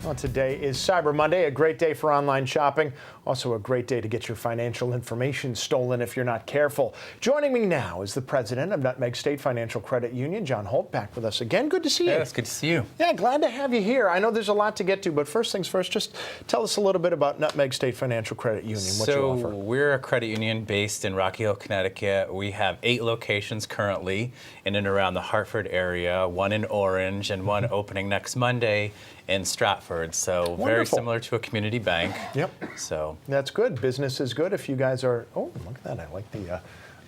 Well, today is Cyber Monday, a great day for online shopping. Also a great day to get your financial information stolen if you're not careful. Joining me now is the president of NUTMEG State Financial Credit Union, John Holt, back with us again. Good to see you. Yeah, it's good to see you. Yeah, glad to have you here. I know there's a lot to get to, but first things first, just tell us a little bit about NUTMEG State Financial Credit Union, what you offer. We're a credit union based in Rocky Hill, Connecticut. We have 8 locations currently in and around the Hartford area, one in Orange and one opening next Monday in Stratford. So Wonderful. Very similar to a community bank. Yep. So that's good. Business is good if you guys are. Oh, look at that! I like the.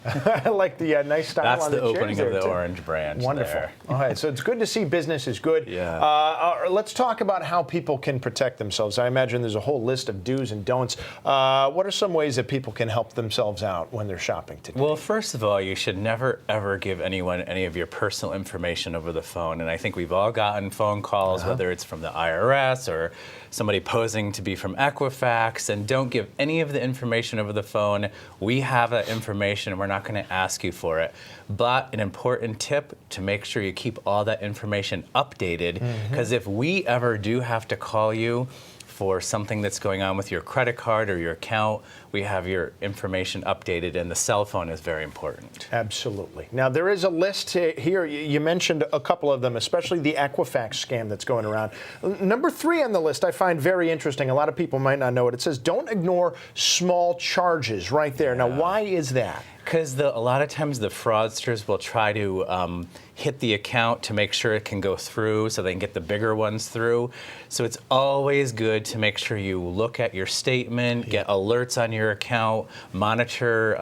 I like the nice style that's on the the opening chairs of the there, too. Orange branch. Wonderful. There. All right, so it's good to see business is good. Yeah. Let's talk about how people can protect themselves. I imagine there's a whole list of do's and don'ts. What are some ways that people can help themselves out when they're shopping today? Well, first of all, you should never, ever give anyone any of your personal information over the phone. And I think we've all gotten phone calls, whether it's from the IRS or somebody posing to be from Equifax, and don't give any of the information over the phone. We have that information and we're not going to ask you for it. But an important tip to make sure you keep all that information updated, because if we ever do have to call you for something that's going on with your credit card or your account, we have your information updated, and the cell phone is very important. Absolutely. Now, there is a list here. You mentioned a couple of them, especially the Equifax scam that's going around. Number 3 on the list I find very interesting. A lot of people might not know it. It says, don't ignore small charges right there. Now, why is that? Because a lot of times the fraudsters will try to hit the account to make sure it can go through so they can get the bigger ones through. So it's always good to make sure you look at your statement, get alerts on your account, monitor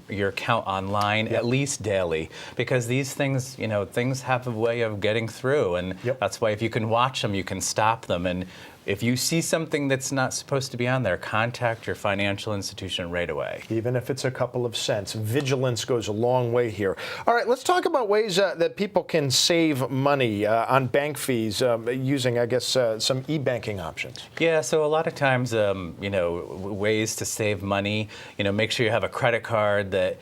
your account online at least daily, because these things, things have a way of getting through, and that's why if you can watch them, you can stop them. And if you see something that's not supposed to be on there, contact your financial institution right away. Even if it's a couple of cents. Vigilance goes a long way here. All right, let's talk about ways that people can save money on bank fees using, I guess, some e-banking options. Yeah, so a lot of times, ways to save money, make sure you have a credit card that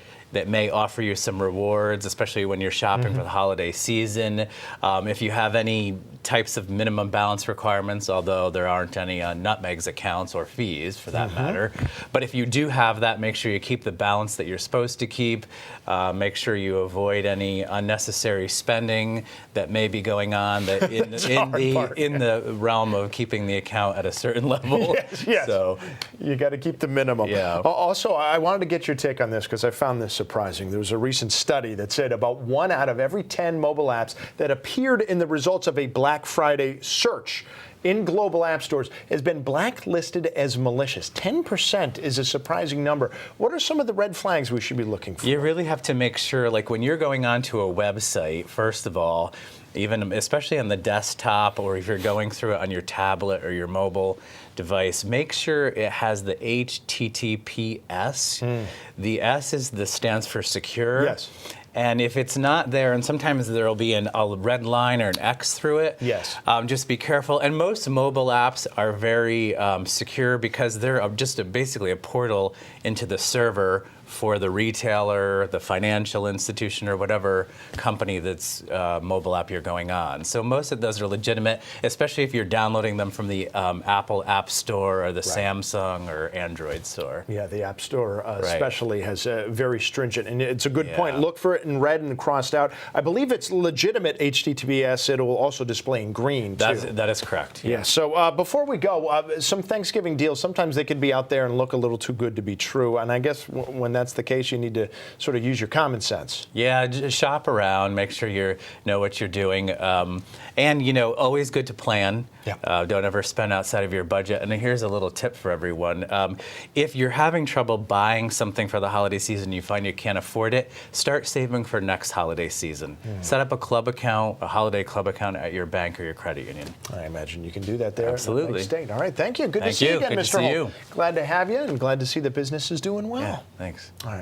may offer you some rewards, especially when you're shopping for the holiday season. If you have any types of minimum balance requirements, although there aren't any on NUTMEG's accounts or fees for that matter. But if you do have that, make sure you keep the balance that you're supposed to keep. Make sure you avoid any unnecessary spending that may be going on in the realm of keeping the account at a certain level. Yes. So you got to keep the minimum. Yeah. Also, I wanted to get your take on this because I found this surprising. There was a recent study that said about 1 out of every 10 mobile apps that appeared in the results of a Black Friday search in global app stores has been blacklisted as malicious. 10% is a surprising number. What are some of the red flags we should be looking for? You really have to make sure, like when you're going onto a website, first of all, especially on the desktop, or if you're going through it on your tablet or your mobile device, make sure it has the HTTPS. The S stands for secure. Yes. And if it's not there, and sometimes there'll be a red line or an X through it, just be careful. And most mobile apps are very secure because they're just basically a portal into the server for the retailer, the financial institution, or whatever company that's mobile app you're going on. So most of those are legitimate, especially if you're downloading them from the Apple App Store or the Samsung or Android store. Yeah, the App Store especially has very stringent, and it's a good point. Look for it in red and crossed out. I believe it's legitimate HTTPS. It will also display in green, too. That is correct. Yeah, so before we go, some Thanksgiving deals, sometimes they can be out there and look a little too good to be true, and I guess when that's the case, you need to sort of use your common sense. Yeah, just shop around, make sure you know what you're doing, and always good to plan. Don't ever spend outside of your budget. And here's a little tip for everyone: if you're having trouble buying something for the holiday season, you find you can't afford it, start saving for next holiday season. Set up a club account, a holiday club account at your bank or your credit union. I imagine you can do that there. Absolutely. At State. All right, thank you. Good to see you again, Mr. Holt. Good to see you. Glad to have you, and glad to see the business is doing well. Yeah, thanks. All right.